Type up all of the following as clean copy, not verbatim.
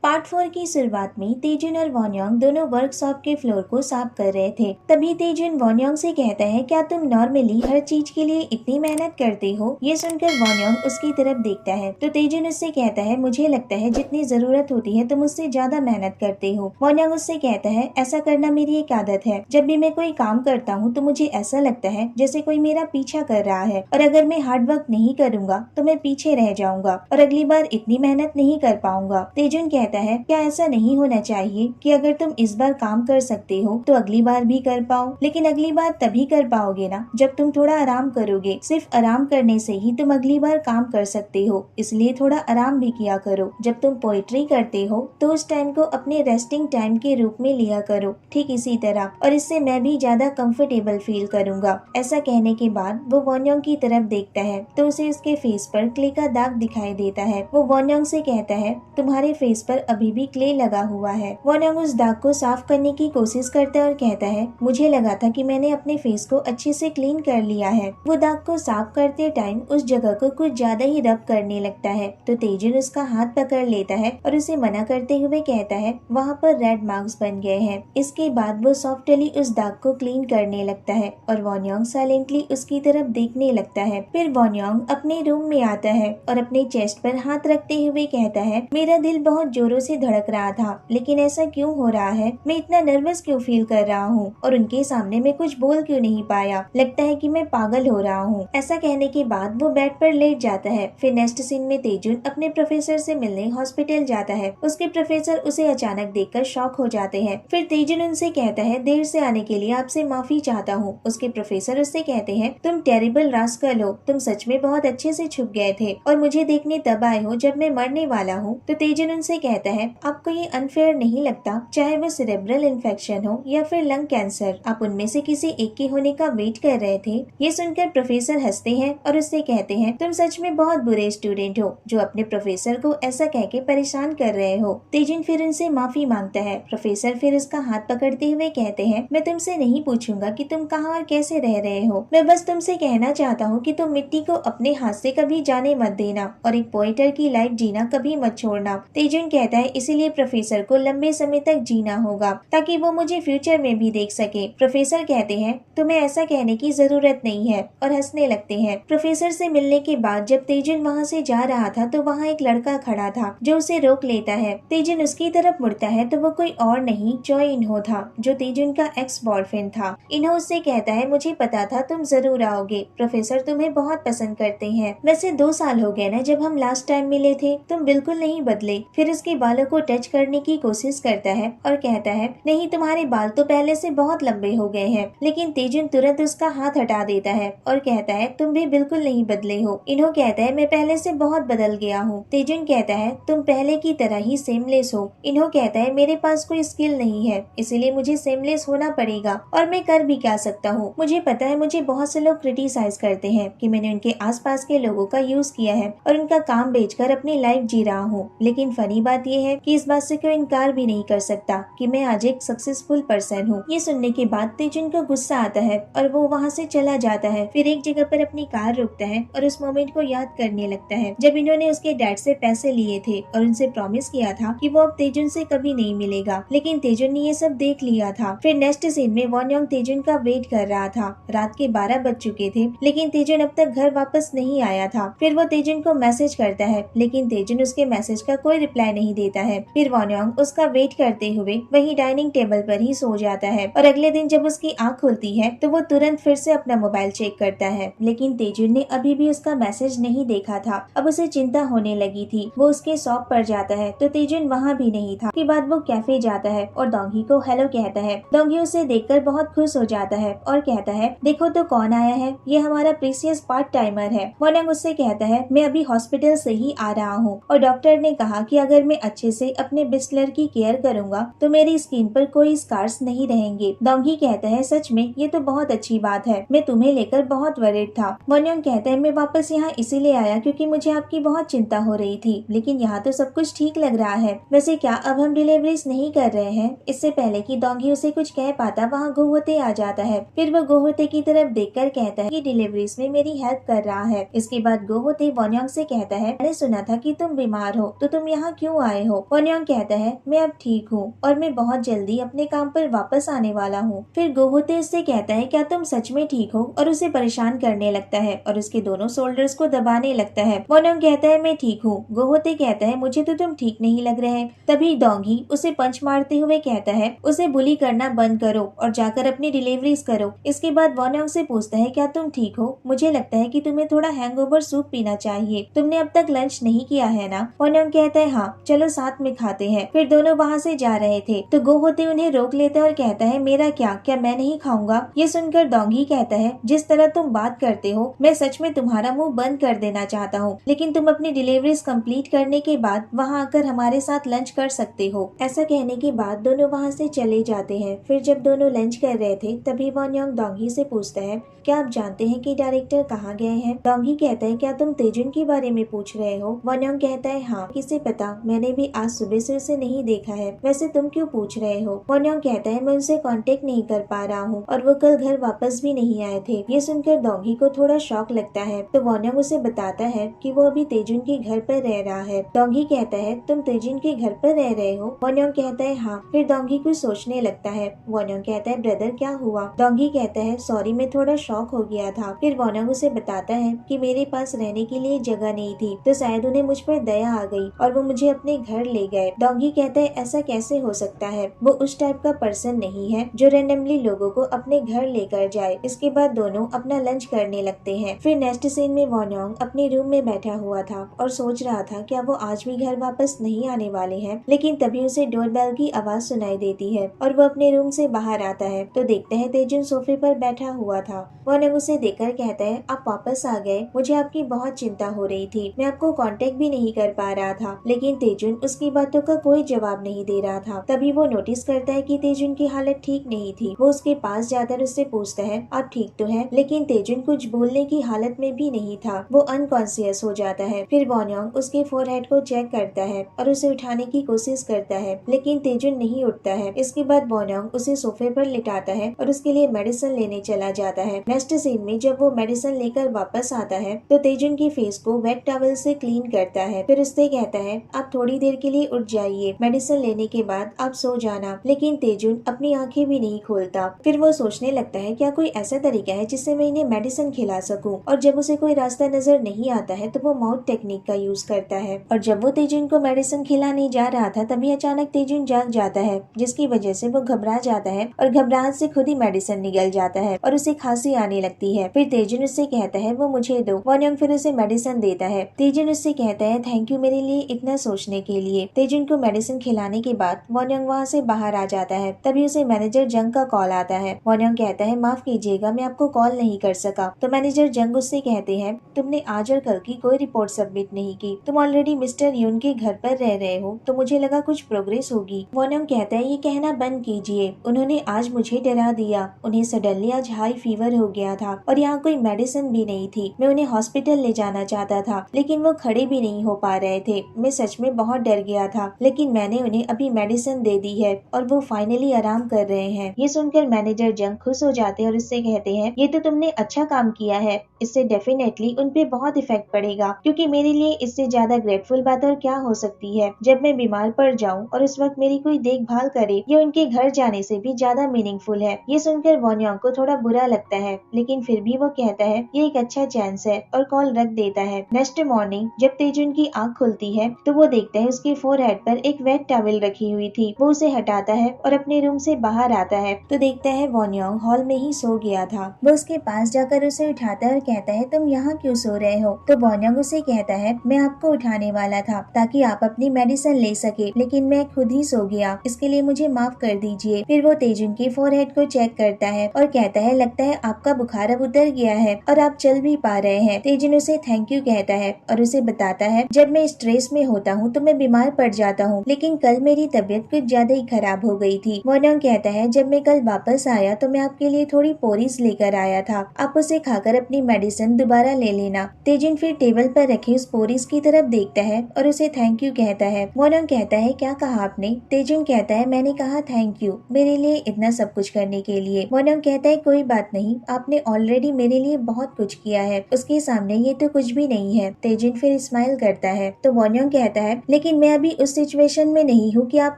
Part 4 की शुरुआत में तेजुन और वॉन्योंग दोनों वर्कशॉप के फ्लोर को साफ कर रहे थे। तभी तेजुन वॉन्योंग से कहता है, क्या तुम नॉर्मली हर चीज के लिए इतनी मेहनत करते हो? ये सुनकर वॉन्योंग उसकी तरफ देखता है तो तेजुन उससे कहता है, मुझे लगता है जितनी जरूरत होती है तुम उससे ज्यादा मेहनत करते हो। वॉन्योंग उससे कहता है, ऐसा करना मेरी एक आदत है। जब भी मैं कोई काम करता हूँ तो मुझे ऐसा लगता है जैसे कोई मेरा पीछा कर रहा है, और अगर मैं हार्ड वर्क नहीं करूंगा तो मैं पीछे रह जाऊंगा और अगली बार इतनी मेहनत नहीं कर पाऊंगा। तेजुन कहता है, क्या ऐसा नहीं होना चाहिए कि अगर तुम इस बार काम कर सकते हो तो अगली बार भी कर पाओ? लेकिन अगली बार तभी कर पाओगे ना जब तुम थोड़ा आराम करोगे। सिर्फ आराम करने से ही तुम अगली बार काम कर सकते हो, इसलिए थोड़ा आराम भी किया करो। जब तुम पोइट्री करते हो तो उस टाइम को अपने रेस्टिंग टाइम के रूप में लिया करो, ठीक इसी तरह, और इससे मैं भी ज्यादा कंफर्टेबल फील करूंगा। ऐसा कहने के बाद वो वॉन्योंग की तरफ देखता है तो उसे उसके फेस पर क्ले का दाग दिखाई देता है। वो वॉन्योंग से कहता है, तुम्हारे फेस पर अभी भी क्ले लगा हुआ है। वॉन्योंग उस दाग को साफ करने की कोशिश करता है और कहता है, मुझे लगा था कि मैंने अपने फेस को अच्छे से क्लीन कर लिया है। वो दाग को साफ करते टाइम उस जगह को कुछ ज्यादा ही रब करने लगता है तो तेजुन उसका हाथ पकड़ लेता है और उसे मना करते हुए कहता है, वहाँ पर रेड मार्क्स बन गए हैं। इसके बाद वो सॉफ्टली उस दाग को क्लीन करने लगता है और वॉन्योंग साइलेंटली उसकी तरफ देखने लगता है। फिर वॉन्योंग अपने रूम में आता है और अपने चेस्ट पर हाथ रखते हुए कहता है, मेरा दिल बहुत जोरों से धड़क रहा था, लेकिन ऐसा क्यों हो रहा है? मैं इतना नर्वस क्यों फील कर रहा हूँ और उनके सामने मैं कुछ बोल क्यों नहीं पाया? लगता है कि मैं पागल हो रहा हूँ। ऐसा कहने के बाद वो बेड पर लेट जाता है। फिर नेक्स्ट सीन में तेजुन अपने प्रोफेसर से मिलने हॉस्पिटल जाता है। उसके प्रोफेसर उसे अचानक देखकर शॉक हो जाते हैं। फिर तेजुन उनसे कहता है, देर से आने के लिए आपसे माफी चाहता हूँ। उसके प्रोफेसर उससे कहते हैं, तुम टेरिबल रास्कल हो, तुम सच में बहुत अच्छे से छुप गए थे और मुझे देखने तब आए हो जब मैं मरने वाला हूँ। तो तेजुन उनसे कहता है, आपको ये अनफेयर नहीं लगता? चाहे वो सेरेब्रल इन्फेक्शन हो या फिर लंग कैंसर, आप उनमें से किसी एक के होने का वेट कर रहे थे। ये सुनकर प्रोफेसर हंसते हैं और उससे कहते हैं, तुम सच में बहुत बुरे स्टूडेंट हो जो अपने प्रोफेसर को ऐसा कह के परेशान कर रहे हो। तेजुन फिर उनसे माफी मांगता है। प्रोफेसर फिर उसका हाथ पकड़ते हुए कहते हैं, मैं तुमसे नहीं पूछूंगा कि तुम कहाँ और कैसे रह रहे हो। मैं बस तुमसे कहना चाहता हूँ कि तुम मिट्टी को अपने हाथ से कभी जाने मत देना और एक पोइटर की लाइफ जीना कभी मत छोड़ना। तेजुन कहता है, इसीलिए प्रोफेसर को लंबे समय तक जीना होगा ताकि वो मुझे फ्यूचर में भी देख सके। प्रोफेसर कहते हैं, तुम्हें ऐसा कहने की जरूरत नहीं है, और हंसने लगते हैं। प्रोफेसर से मिलने के बाद जब तेजुन वहाँ से जा रहा था तो वहाँ एक लड़का खड़ा था जो उसे रोक लेता है। तेजुन उसकी तरफ मुड़ता है तो वो कोई और नहीं, जॉय इन्हो था, जो तेजुन का एक्स बॉयफ्रेंड था। इन्हो उससे कहता है, मुझे पता था तुम जरूर आओगे, प्रोफेसर तुम्हें बहुत पसंद करते हैं। वैसे 2 साल हो गए ना जब हम लास्ट टाइम मिले थे, तुम बिल्कुल नहीं बदले। फिर उसके बालों को टच करने की कोशिश करता है और कहता है, नहीं तुम्हारे बाल तो पहले से बहुत लंबे हो गए हैं। लेकिन तेजुन तुरंत उसका हाथ हटा देता है और कहता है, तुम भी बिल्कुल नहीं बदले हो। इन्हो कहता है, मैं पहले से बहुत बदल गया हूँ। तेजुन कहता है, तुम पहले की तरह ही सेमलेस हो। इन्हो कहता है, मेरे पास कोई स्किल नहीं है, इसीलिए मुझे सेमलेस होना पड़ेगा और मैं कर भी क्या सकता हूँ। मुझे पता है मुझे बहुत से लोग क्रिटिसाइज करते हैं कि मैंने उनके आसपास के लोगों का यूज किया है और उनका काम बेचकर अपनी लाइफ जी रहा हूँ। लेकिन फनी बात यह है कि इस बात से कोई इनकार भी नहीं कर सकता कि मैं आज एक सक्सेसफुल पर्सन हूँ। ये सुनने के बाद तेजुन को गुस्सा आता है और वो वहाँ से चला जाता है। फिर एक जगह पर अपनी कार रोकता है और उस मोमेंट को याद करने लगता है जब इन्होंने उसके डैड से पैसे लिए थे और उनसे प्रॉमिस किया था कि वो अब तेजुन से कभी नहीं मिलेगा। लेकिन तेजुन ने ये सब देख लिया था। फिर नेक्स्ट सीन में वॉन्योंग तेजुन का वेट कर रहा था। रात के 12 बज चुके थे लेकिन तेजुन अब तक घर वापस नहीं आया था। फिर वो तेजुन को मैसेज करता है लेकिन तेजुन उसके मैसेज का कोई रिप्लाई नहीं देता है। फिर वॉन्योंग उसका वेट करते हुए वही डाइनिंग टेबल पर ही सो जाता है और अगले दिन जब उसकी आँख खुलती है तो वो तुरंत फिर से अपना मोबाइल चेक करता है। लेकिन तेजुन ने अभी भी उसका मैसेज नहीं देखा था। अब उसे चिंता होने लगी थी। वो उसके शॉप पर जाता है तो तेजुन वहाँ भी नहीं था। के बाद वो कैफे जाता है और डोंगी को हेलो कहता है। डोंगी उसे देखकर बहुत खुश हो जाता है और कहता है, देखो तो कौन आया है, ये हमारा प्रीसियस पार्ट टाइमर है। वॉन्योंग उससे कहता है, मैं अभी हॉस्पिटल से ही आ रहा हूँ और डॉक्टर ने कहा कि अगर मैं अच्छे से अपने बिस्लर की केयर करूंगा तो मेरी स्किन पर कोई स्कार्स नहीं रहेंगे। डोंगी कहता है, सच में ये तो बहुत अच्छी बात है, मैं तुम्हें लेकर बहुत वरीड था। वॉन्योंग कहता है, मैं वापस यहाँ इसीलिए आया क्योंकि मुझे आपकी बहुत चिंता हो रही थी, लेकिन यहाँ तो सब कुछ ठीक लग रहा है। वैसे क्या अब हम डिलीवरीज नहीं कर रहे हैं? इससे पहले कि डोंगी उसे कुछ कह पाता वहाँ गोहोते आ जाता है। फिर वो गोहोते की तरफ देखकर कहता है कि डिलीवरीज में मेरी हेल्प कर रहा है। इसके बाद गोहोते वॉन्योंग से कहता है, मैंने सुना था कि तुम बीमार हो तो तुम यहाँ क्यों आए आए हो? वॉन्योंग कहता है मैं अब ठीक हूँ और मैं बहुत जल्दी अपने काम पर वापस आने वाला हूँ। फिर गोहोते उससे कहता है क्या तुम सच में ठीक हो, और उसे परेशान करने लगता है और उसके दोनों शोल्डर्स को दबाने लगता है। वॉन्योंग कहता है मैं ठीक हूँ। गोहोते कहता है मुझे तो तुम ठीक नहीं लग रहे। तभी डोंगी उसे पंच मारते हुए कहता है उसे बुली करना बंद करो और जाकर अपनी डिलीवरीज करो। इसके बाद वॉन्योंग से पूछता है क्या तुम ठीक हो? मुझे लगता है कि तुम्हें थोड़ा हैंगओवर सूप पीना चाहिए। तुमने अब तक लंच नहीं किया है ना? वॉन्योंग कहता है हाँ, चलो साथ में खाते हैं। फिर दोनों वहाँ से जा रहे थे तो गोहोते उन्हें रोक लेता है और कहता है मेरा क्या मैं नहीं खाऊंगा? ये सुनकर डोंगी कहता है जिस तरह तुम बात करते हो मैं सच में तुम्हारा मुंह बंद कर देना चाहता हूँ, लेकिन तुम अपनी डिलीवरीज कंप्लीट करने के बाद वहाँ आकर हमारे साथ लंच कर सकते हो। ऐसा कहने के बाद दोनों वहाँ से चले जाते हैं। फिर जब दोनों लंच कर रहे थे तभी वॉन्योंग डोंगी से पूछता है क्या आप जानते हैं कि डायरेक्टर कहाँ गए हैं? डोंगी कहता है क्या तुम तेजुन के बारे में पूछ रहे हो? वॉन्योंग कहता है हाँ, किसे पता, मैंने भी आज सुबह से उसे नहीं देखा है। वैसे तुम क्यों पूछ रहे हो? वॉन्योंग कहता है मैं उनसे कांटेक्ट नहीं कर पा रहा हूँ और वो कल घर वापस भी नहीं आए थे। ये सुनकर डोंगी को थोड़ा शॉक लगता है तो वॉन्योंग उसे बताता है कि वो अभी तेजुन के घर पर रह रहा है। डोंगी कहता है तुम तेजुन के घर पर रह रहे हो? वॉन्योंग कहता है हाँ। फिर डोंगी कुछ सोचने लगता है। वॉन्योंग कहता है ब्रदर क्या हुआ? डोंगी कहता है सॉरी, मैं थोड़ा शॉक हो गया था। फिर वॉन्योंग उसे बताता है कि मेरे पास रहने के लिए जगह नहीं थी तो शायद उन्हें मुझ पर दया आ गई और वो मुझे अपने घर ले गए। डोंगी कहता है ऐसा कैसे हो सकता है, वो उस टाइप का पर्सन नहीं है जो रेंडमली लोगों को अपने घर लेकर जाए। इसके बाद दोनों अपना लंच करने लगते हैं। फिर नेक्स्ट सीन में वॉन्योंग अपने रूम में बैठा हुआ था और सोच रहा था क्या वो आज भी घर वापस नहीं आने वाले हैं, लेकिन तभी उसे डोरबेल की आवाज सुनाई देती है और वो अपने रूम से बाहर आता है तो देखता है तेजुन सोफे पर बैठा हुआ था। वॉन्योंग उसे देखकर कहता है आप वापस आ गए, मुझे आपकी बहुत चिंता हो रही थी, मैं आपको कांटेक्ट भी नहीं कर पा रहा था। लेकिन तेजुन उसकी बातों का कोई जवाब नहीं दे रहा था। तभी वो नोटिस करता है कि तेजुन की हालत ठीक नहीं थी। वो उसके पास जाकर उससे पूछता है आप ठीक तो है? लेकिन तेजुन कुछ बोलने की हालत में भी नहीं था, वो अनकॉन्शियस हो जाता है। फिर वॉन्योंग उसके फोरहेड को चेक करता है और उसे उठाने की कोशिश करता है लेकिन तेजुन नहीं उठता है। इसके बाद वॉन्योंग उसे सोफे पर लिटाता है और उसके लिए मेडिसिन लेने चला जाता है। नेक्स्ट सीन में जब वो मेडिसिन लेकर वापस आता है तो तेजुन की फेस को वेट टॉवल से क्लीन करता है। फिर उससे कहता है आप थोड़ी देर के लिए उठ जाइए, मेडिसिन लेने के बाद आप सो जाना। लेकिन तेजुन अपनी आंखें भी नहीं खोलता। फिर वो सोचने लगता है क्या कोई ऐसा तरीका है जिससे मैं इन्हें मेडिसिन खिला सकूं, और जब उसे कोई रास्ता नजर नहीं आता है तो वो माउथ टेक्निक का यूज करता है। और जब वो तेजुन को मेडिसिन खिलाने जा रहा था तभी अचानक तेजुन जाग जाता है, जिसकी वजह से वो घबरा जाता है और घबराहट से खुद ही मेडिसिन निगल जाता है और उसे खांसी आने लगती है। फिर तेजुन उससे कहता है वो मुझे दो। वॉन्योंग फिर उसे मेडिसिन देता है। तेजुन उससे कहता है थैंक यू मेरे लिए इतना सोचने के लिए। तेजुन को मेडिसिन खिलाने के बाद वॉन्योंग वहाँ से बाहर आ जाता है। तभी उसे मैनेजर जंग का कॉल आता है। वॉन्योंग कहता है माफ कीजिएगा, मैं आपको कॉल नहीं कर सका। तो मैनेजर जंग उससे कहते हैं तुमने आज और कल की कोई रिपोर्ट सबमिट नहीं की, तुम ऑलरेडी मिस्टर यून के घर पर रह रहे हो तो मुझे लगा कुछ प्रोग्रेस होगी। वॉन्योंग कहता है ये कहना बंद कीजिए, उन्होंने आज मुझे डरा दिया। उन्हें सडनली आज हाई फीवर हो गया था और यहाँ कोई मेडिसिन भी नहीं थी। मैं उन्हें हॉस्पिटल ले जाना चाहता था लेकिन वो खड़े भी नहीं हो पा रहे थे। मैं सच में बहुत डर गया था, लेकिन मैंने उन्हें अभी मेडिसिन दे दी है और वो फाइनली आराम कर रहे हैं। ये सुनकर मैनेजर जंग खुश हो जाते हैं और उससे कहते हैं ये तो तुमने अच्छा काम किया है, इससे डेफिनेटली उन पे बहुत इफेक्ट पड़ेगा, क्योंकि मेरे लिए इससे ज्यादा ग्रेटफुल बात और क्या हो सकती है। जब मैं बीमार पड़ जाऊं और उस वक्त मेरी कोई देखभाल करे, ये उनके घर जाने से भी ज्यादा मीनिंगफुल है। ये सुनकर वॉन्योंग को थोड़ा बुरा लगता है, लेकिन फिर भी वो कहता है ये एक अच्छा चांस है और कॉल रख देता है। नेक्स्ट मॉर्निंग जब तेजुन की आंख खुलती है तो वो देखता है उसके फोरहेड पर एक वेट टॉवल रखी हुई थी। वो उसे हटाता है और अपने रूम से बाहर आता है तो देखता है वॉन्योंग हॉल में ही सो गया था। वो उसके पास जाकर उसे उठाता है और कहता है तुम यहाँ क्यों सो रहे हो? तो वॉन्योंग उसे कहता है मैं आपको उठाने वाला था ताकि आप अपनी मेडिसिन ले सके, लेकिन मैं खुद ही सो गया, इसके लिए मुझे माफ कर दीजिए। फिर वो तेजुन के फोरहेड को चेक करता है और कहता है लगता है आपका बुखार अब उतर गया है और आप चल भी पा रहे हैं। तेजुन उसे थैंक यू कहता है और उसे बताता है जब मैं स्ट्रेस में होता हूँ तो मैं बीमार पड़ जाता हूँ, लेकिन कल मेरी तबीयत कुछ ज्यादा ही खराब हो गई थी। वॉन्योंग कहता है जब मैं कल वापस आया तो मैं आपके लिए थोड़ी पोरीज लेकर आया था, आप उसे खाकर अपनी मेडिसिन दोबारा ले लेना। तेजुन फिर टेबल पर रखे उस पोरिस की तरफ देखता है और उसे थैंक यू कहता है। वोनोंग कहता है क्या कहा आपने? तेजुन कहता है मैंने कहा थैंक यू मेरे लिए इतना सब कुछ करने के लिए। वोनोंग कहता है कोई बात नहीं, आपने ऑलरेडी मेरे लिए बहुत कुछ किया है, उसके सामने ये तो कुछ भी नहीं है। तेजुन फिर स्माइल करता है तो वोनोंग कहता है लेकिन मैं अभी उस सिचुएशन में नहीं हूँ कि आप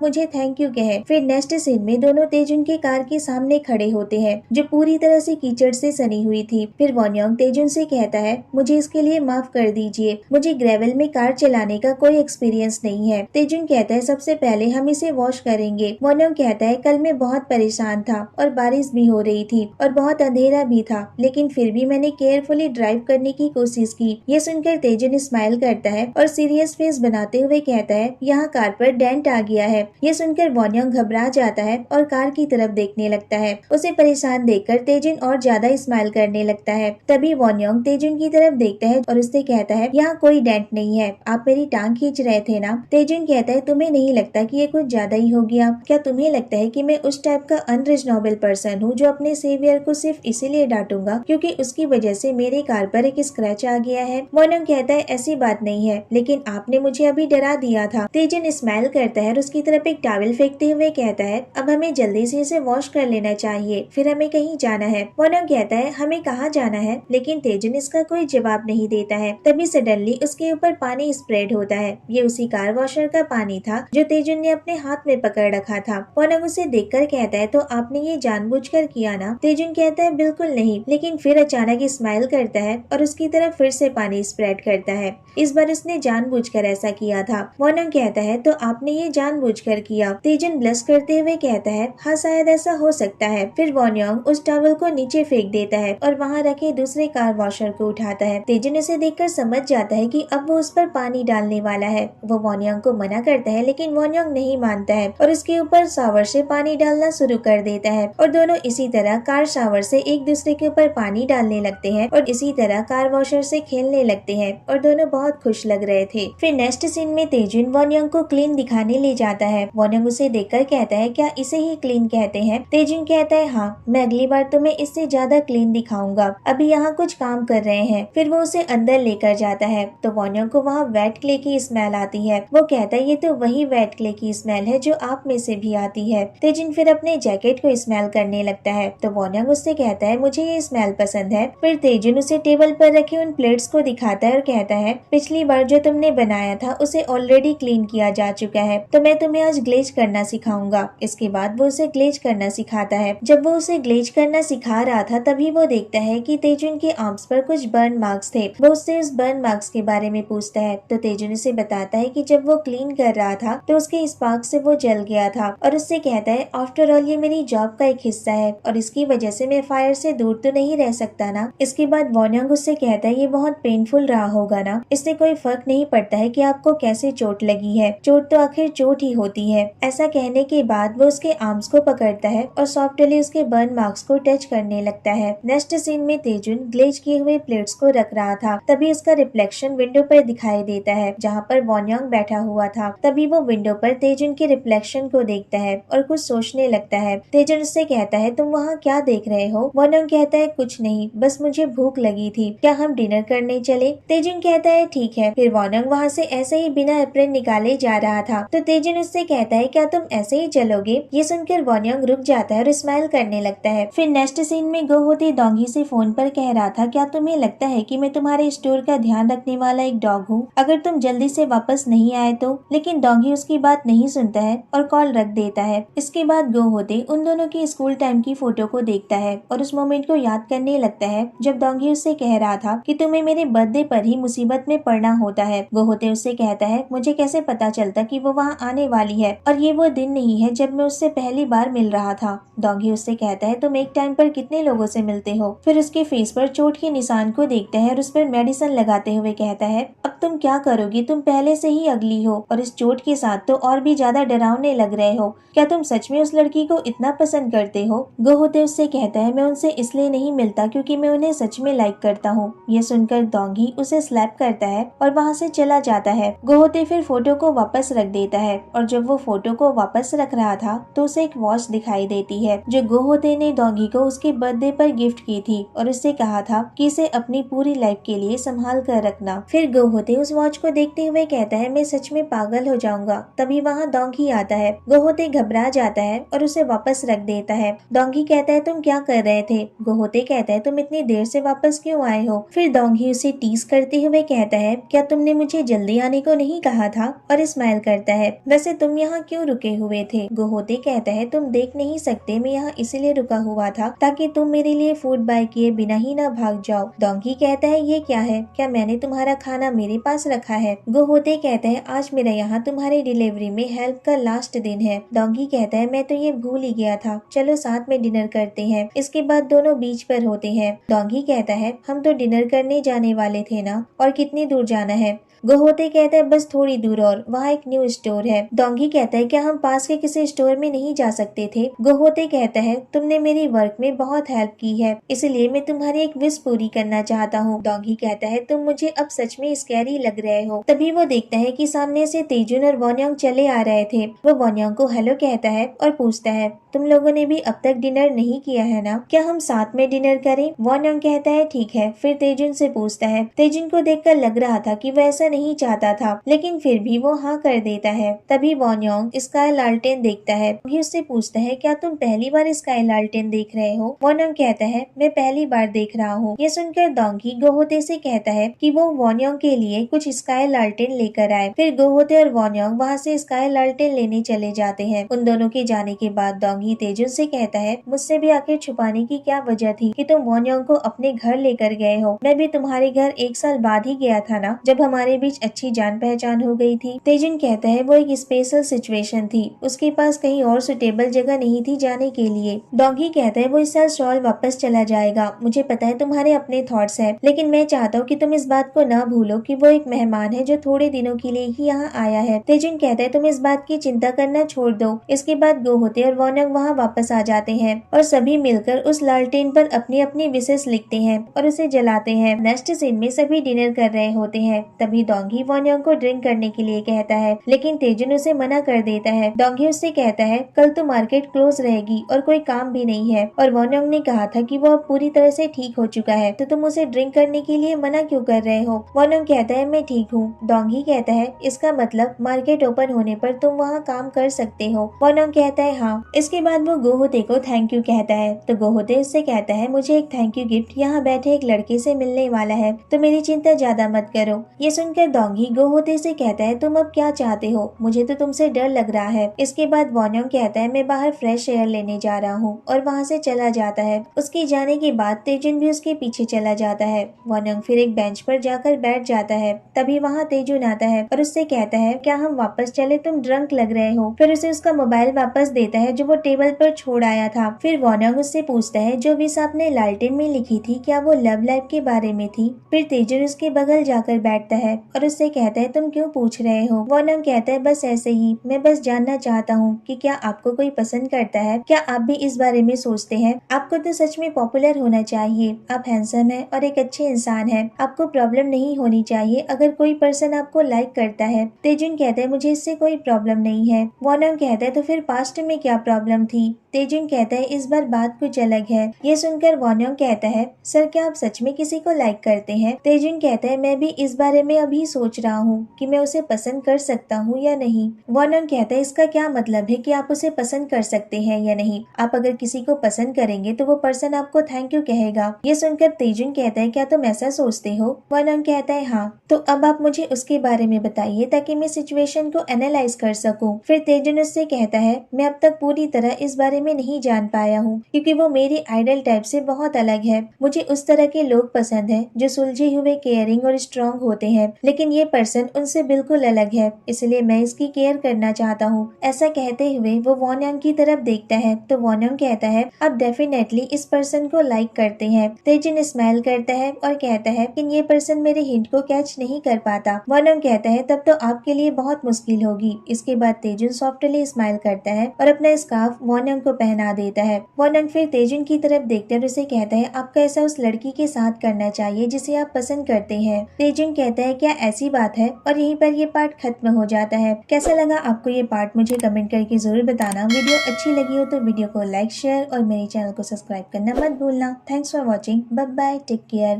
मुझे थैंक यू कहे। फिर नेक्स्ट सीन में दोनों तेजुन के कार के सामने खड़े होते हैं जो पूरी तरह से कीचड़ से सनी हुई थी। फिर वोनयोंग तेजुन से कहता है मुझे इसके लिए माफ कर दीजिए, मुझे ग्रेवल में कार चलाने का कोई एक्सपीरियंस नहीं है। तेजुन कहता है सबसे पहले हम इसे वॉश करेंगे। वोनयोंग कहता है कल मैं बहुत परेशान था और बारिश भी हो रही थी और बहुत अंधेरा भी था, लेकिन फिर भी मैंने केयरफुली ड्राइव करने की कोशिश की। ये सुनकर तेजुन स्माइल करता है और सीरियस फेस बनाते हुए कहता है यहाँ कार पर डेंट आ गया है। ये सुनकर वोनयोंग घबरा जाता है और कार की तरफ देखने लगता है। उसे परेशान देखकर तेजुन और ज्यादा स्माइल करने लगता है। तभी वोनयोंग तेजुन की तरफ देखता है और उससे कहता है यहाँ कोई डेंट नहीं है, आप मेरी टांग खींच रहे थे ना। तेजुन कहता है तुम्हें नहीं लगता कि ये कुछ ज्यादा ही हो गया? क्या तुम्हें लगता है कि मैं उस टाइप का अनरिजनेबल पर्सन हूँ जो अपने सेवियर को सिर्फ इसीलिए डांटूंगा क्योंकि उसकी वजह से मेरे कार पर एक स्क्रैच आ गया है? वोनयोंग कहता है ऐसी बात नहीं है, लेकिन आपने मुझे अभी डरा दिया था। तेजुन स्माइल करता है और उसकी तरफ एक टॉवल फेंकते हुए कहता है अब हमें जल्दी से इसे वॉश कर लेना चाहिए, फिर हमें कहीं जाना है। वोनयोंग कहता है हमें कहाँ जाना है? लेकिन तेजुन इसका कोई जवाब नहीं देता है। तभी सडनली उसके ऊपर पानी स्प्रेड होता है। ये उसी कार वॉशर का पानी था जो तेजुन ने अपने हाथ में पकड़ रखा था। वोनयोंग उसे देखकर कहता है तो आपने ये जानबूझकर किया ना? तेजुन कहता है बिल्कुल नहीं, लेकिन फिर अचानक स्माइल करता है और उसकी तरफ फिर से पानी स्प्रेड करता है। इस बार उसने जानबूझकर ऐसा किया था। वोनयोंग कहता है तो आपने ये जानबूझकर किया? तेजुन ब्लश करते हुए कहता है हाँ शायद ऐसा हो सकता है। फिर वोनयोंग उस टॉवल को नीचे फेंक देता है और वहाँ रखे दूसरे कार वॉशर को उठाता है। तेजुन उसे देखकर समझ जाता है कि अब वो उस पर पानी डालने वाला है। वो वोनयोंग को मना करता है लेकिन वोनयोंग नहीं मानता है और उसके ऊपर शावर से पानी डालना शुरू कर देता है और दोनों इसी तरह कार शावर से एक दूसरे के ऊपर पानी डालने लगते हैं और इसी तरह कार वॉशर से खेलने लगते हैं और दोनों बहुत खुश लग रहे थे। फिर नेक्स्ट सीन में तेजुन वोनयोंग को क्लीन दिखाने ले जाता है। वोनयोंग उसे देखकर कहता है क्या इसे ही क्लीन कहते हैं? तेजुन कहता है हाँ, मैं अगली बार तुम्हें इससे ज्यादा क्लीन दिखाऊंगा, अभी यहाँ कुछ काम कर रहे हैं। फिर वो उसे अंदर लेकर जाता है तो वोनयोंग को वहाँ वेट क्ले की स्मेल आती है। वो कहता है ये तो वही वेट क्ले की स्मेल है जो आप में से भी आती है। तेजुन फिर अपने जैकेट को स्मेल करने लगता है तो वोनयोंग उससे कहता है मुझे ये स्मेल पसंद है। फिर तेजुन उसे टेबल पर रखे उन प्लेट्स को दिखाता है और कहता है पिछली बार जो तुमने बनाया था उसे ऑलरेडी क्लीन किया जा चुका है, तो मैं तुम्हें आज ग्लेज करना सिखाऊंगा। इसके बाद वो उसे ग्लेज करना सिखाता है। जब वो उसे ग्लेज करना सिखा रहा था तभी वो देखता है कि तेजुन के आर्म्स पर कुछ बर्न मार्क्स थे। वो उससे उस बर्न मार्क्स के बारे में पूछता है तो तेजुन उसे बताता है कि जब वो क्लीन कर रहा था तो उसके स्पार्क से वो जल गया था और उससे कहता है आफ्टर ऑल ये मेरी जॉब का एक हिस्सा है और इसकी वजह से मैं फायर से दूर तो नहीं रह सकता ना। इसके बाद वोनयोंग उससे कहता है ये बहुत पेनफुल रहा होगा ना, इससे कोई फर्क नहीं पड़ता है कि आपको कैसे चोट लगी है, चोट तो आखिर चोट ही होती है। ऐसा कहने के बाद वो उसके आर्म्स को पकड़ता है और सॉफ्टली उसके बर्न मार्क्स को टच करने लगता है। नेक्स्ट सीन में तेजुन ग्लेज किए हुए प्लेट्स को रख रहा था तभी उसका रिफ्लेक्शन विंडो पर दिखाई देता है जहाँ पर वोनयोंग बैठा हुआ था। तभी वो विंडो पर तेजुन के रिफ्लेक्शन को देखता है और कुछ सोचने लगता है। तेजुन उससे कहता है तुम वहाँ क्या देख रहे हो? वोनयोंग कहता है कुछ नहीं, बस मुझे भूख लगी थी, क्या हम डिनर करने चले? तेजुन कहता है ठीक है। फिर वोनयोंग वहाँ से ऐसे ही बिना एप्रन निकाले जा रहा था तो तेजुन उससे कहता है क्या तुम ऐसे ही चलोगे? ये सुनकर वोनयोंग रुक जाता है और स्माइल करने लगता है। फिर नेक्स्ट सीन में गोहोते डोंगी से फोन पर कह रहा था क्या तुम्हें लगता है कि मैं तुम्हारे स्टोर का ध्यान रखने वाला एक डॉग हूँ अगर तुम जल्दी से वापस नहीं आए तो? लेकिन डोंगी उसकी बात नहीं सुनता है और कॉल रख देता है। इसके बाद गोहोते उन दोनों की स्कूल टाइम की फोटो को देखता है और उस मोमेंट को याद करने लगता है जब डोंगी उससे कह रहा था कि तुम्हें मेरे बर्थडे पर ही मुसीबत में पड़ना होता है। गोहोते उससे कहता है मुझे कैसे पता चलता कि वो वहाँ आने वाली है और ये वो दिन नहीं है जब मैं उससे पहली बार मिल रहा था। डोंगी उससे कहता है तुम एक टाइम पर कितने लोगों से मिलते हो? फिर उसके फेस पर चोट के निशान को देखता है और उस पर मेडिसिन लगाते हुए कहता है अब तुम क्या करोगी? तुम पहले से ही अगली हो और इस चोट के साथ तो और भी ज्यादा डरावने लग रहे हो। क्या तुम सच में उस लड़की को इतना पसंद करते हो? गोहोते उससे कहता है मैं उनसे इसलिए नहीं मिलता क्योंकि मैं उन्हें सच में लाइक करता हूँ। ये सुनकर डोंगी उसे स्लैप करता है और वहाँ से चला जाता है। गोहोते फिर फोटो को वापस रख देता है और जब वो फोटो को वापस रख रहा था तो उसे एक वॉच दिखाई देती है जो गोहोते ने डोंगी को उसके बर्थडे पर गिफ्ट की थी और उससे कहा था कि इसे अपनी पूरी लाइफ के लिए संभाल कर रखना। फिर गोहोते उस वॉच को देखते हुए कहता है मैं सच में पागल हो जाऊंगा। तभी वहाँ डोंकी आता है। गोहोते घबरा जाता है और उसे वापस रख देता है। डोंकी कहता है तुम क्या कर रहे थे? गोहोते कहता है तुम इतनी देर से वापस क्यों आए हो? फिर डोंकी उसे टीज करते हुए कहता है क्या तुमने मुझे जल्दी आने को नहीं कहा था? और स्माइल करता है वैसे तुम यहाँ क्यों रुके हुए थे? गोहोते कहता है तुम देख नहीं सकते मैं यहाँ इसीलिए रुका हुआ था ताकि तुम मेरे लिए फूड बाय किए बिना ही ना भाग जाओ। डोंकी कहता है ये क्या है? क्या मैंने तुम्हारा खाना मेरे पास रखा है? गोहोते कहता है आज मेरा यहाँ तुम्हारी डिलीवरी में हेल्प का लास्ट दिन है। डोंकी कहता है मैं तो ये भूल ही गया था, चलो साथ में डिनर करते हैं। इसके बाद दोनों बीच पर होते हैं। डोंकी कहता है हम तो डिनर करने जाने वाले थे ना, और कितनी दूर जाना है? गोहोते कहता है बस थोड़ी दूर और वहाँ एक न्यू स्टोर है। डोंकी कहता है क्या हम पास के किसी स्टोर में नहीं जा सकते थे? गोहोते कहता है तुमने मेरी वर्क में बहुत हेल्प की है, इसलिए मैं तुम्हारी एक विश पूरी करना चाहता हूँ। डोंकी कहता है तुम मुझे अब सच में स्कैरी लग रहे हो। तभी वो देखता है कि सामने से तेजुन और वॉन्योंग चले आ रहे थे। वो वॉन्योंग को हेलो कहता है और पूछता है तुम लोगों ने भी अब तक डिनर नहीं किया है ना, क्या हम साथ में डिनर करें? वॉन्योंग कहता है ठीक है। फिर तेजुन से पूछता है। तेजुन को देखकर लग रहा था कि वो ऐसा नहीं चाहता था, लेकिन फिर भी वो हाँ कर देता है। तभी वॉन्योंग स्काई लालटेन देखता है। भी उससे पूछता है क्या तुम पहली बार स्काई लालटेन देख रहे हो? वॉन्योंग कहता है मैं पहली बार देख रहा हूँ। ये सुनकर डोंकी गोहोते से कहता है कि वो वॉन्योंग के लिए कुछ स्काई लालटेन लेकर आए। फिर गोहोते और वॉन्योंग वहाँ से स्काई लालटेन लेने चले जाते हैं। उन दोनों के जाने के बाद डोंकी तेजुन से कहता है मुझसे भी आखिर छुपाने की क्या वजह थी कि तुम वॉन्योंग को अपने घर लेकर गए हो? मैं भी तुम्हारे घर 1 साल बाद ही गया था ना, जब हमारे बीच अच्छी जान पहचान हो गई थी। तेजुन कहता है वो एक स्पेशल सिचुएशन थी, उसके पास कहीं और सुटेबल जगह नहीं थी जाने के लिए। डोंकी कहता है वो इस साल शॉल वापस चला जाएगा। मुझे पता है तुम्हारे अपने थॉट्स है, लेकिन मैं चाहता हूँ कि तुम इस बात को ना भूलो कि वो एक मेहमान है जो थोड़े दिनों के लिए ही यहाँ आया है। तेजुन कहता है तुम इस बात की चिंता करना छोड़ दो। इसके बाद गोहोते और वॉन्योंग वहाँ वापस आ जाते हैं और सभी मिलकर उस लालटेन पर अपनी अपनी विशेष लिखते हैं और उसे जलाते हैं। नेक्स्ट सीन में सभी डिनर कर रहे होते हैं। तभी डोंकी वॉन्योंग को ड्रिंक करने के लिए कहता है, लेकिन तेजुन उसे मना कर देता है। डोंकी उससे कहता है कल तो मार्केट क्लोज रहेगी और कोई काम भी नहीं है, और वॉन्योंग ने कहा था कि वो अब पूरी तरह से ठीक हो चुका है, तो तुम उसे ड्रिंक करने के लिए मना क्यों कर रहे हो? वॉन्योंग कहता है मैं ठीक हूँ। डोंकी कहता है इसका मतलब मार्केट ओपन होने पर तुम वहाँ काम कर सकते हो? वॉन्योंग कहता है हाँ। इसके बाद वो गोहोते को थैंक यू कहता है, तो गोहोते उससे कहता है मुझे एक थैंक यू गिफ्ट यहाँ बैठे एक लड़के से मिलने वाला है, तो मेरी चिंता ज्यादा मत करो। ये सुनकर डोंकी गोहोते से कहता है तुम अब क्या चाहते हो? मुझे तो तुमसे डर लग रहा है। इसके बाद वॉन्योंग कहता है मैं बाहर फ्रेश एयर लेने जा रहा हूँ, और वहाँ से चला जाता है। उसके जाने के बाद तेजुन भी उसके पीछे चला जाता है। वॉन्योंग फिर एक बेंच पर जाकर बैठ जाता है। तभी वहाँ तेजुन आता है और उससे कहता है क्या हम वापस चले, तुम ड्रंक लग रहे हो। फिर उसे उसका मोबाइल वापस देता है जो वो टेबल पर छोड़ आया था। फिर वॉन्योंग उससे पूछता है जो विश आपने लालटेन में लिखी थी क्या वो लव लाइफ के बारे में थी? फिर तेजुन उसके बगल जाकर बैठता है और उससे कहता है तुम क्यों पूछ रहे हो? वॉन्योंग कहता है बस ऐसे ही, मैं बस जानना चाहता हूँ कि क्या आपको कोई पसंद करता है, क्या आप भी इस बारे में सोचते हैं? आपको तो सच में पॉपुलर होना चाहिए, आप हैंडसम है और एक अच्छे इंसान है, आपको प्रॉब्लम नहीं होनी चाहिए अगर कोई पर्सन आपको लाइक करता है। तेजुन कहता है मुझे इससे कोई प्रॉब्लम नहीं है। वॉन्योंग कहता है तो फिर पास्ट में क्या प्रॉब्लम थी? तेजुन कहता है इस बार बात कुछ अलग है। ये सुनकर वॉन्योंग कहता है सर क्या आप सच में किसी को लाइक करते हैं? तेजुन कहता है मैं भी इस बारे में अभी सोच रहा हूँ कि मैं उसे पसंद कर सकता हूँ या नहीं। वॉन्योंग कहता है इसका क्या मतलब है कि आप उसे पसंद कर सकते हैं या नहीं? आप अगर किसी को पसंद करेंगे तो वो पर्सन आपको थैंक यू कहेगा। ये सुनकर तेजुन कहता है क्या तुम ऐसा सोचते हो? वॉन्योंग कहता है हाँ। तो अब आप मुझे उसके बारे में बताइए ताकि मैं सिचुएशन को एनालाइज कर सकूं। फिर तेजुन उससे कहता है मैं अब तक पूरी तरह इस बारे में नहीं जान पाया हूँ क्योंकि वो मेरी आइडल टाइप से बहुत अलग है। मुझे उस तरह के लोग पसंद है जो सुलझे हुए, केयरिंग और स्ट्रॉन्ग होते हैं, लेकिन ये पर्सन उनसे बिल्कुल अलग है, इसलिए मैं इसकी केयर करना चाहता हूँ। ऐसा कहते हुए वो वॉन्योंग की तरफ देखता है तो वॉन्योंग कहता है आप डेफिनेटली इस पर्सन को लाइक करते हैं। तेजुन स्माइल करता है और कहता है कि ये पर्सन मेरे हिंट को कैच नहीं कर पाता। वॉन्योंग कहता है तब तो आपके लिए बहुत मुश्किल होगी। इसके बाद तेजुन सॉफ्टली स्माइल करता है और अपना स्कार्फ वॉन्योंग को पहना देता है। वॉन्योंग फिर तेजुन की तरफ देखते हैं और उसे कहता है आपको ऐसा उस लड़की के साथ करना चाहिए जिसे आप पसंद करते हैं। तेजुन कहता है क्या ऐसी बात है। और यहीं पर ये पार्ट खत्म हो जाता है। कैसा लगा आपको ये पार्ट मुझे कमेंट करके जरूर बताना। वीडियो अच्छी लगी हो तो वीडियो को लाइक शेयर और मेरे चैनल को सब्सक्राइब करना मत भूलना। Thanks for watching. Bye bye, take care.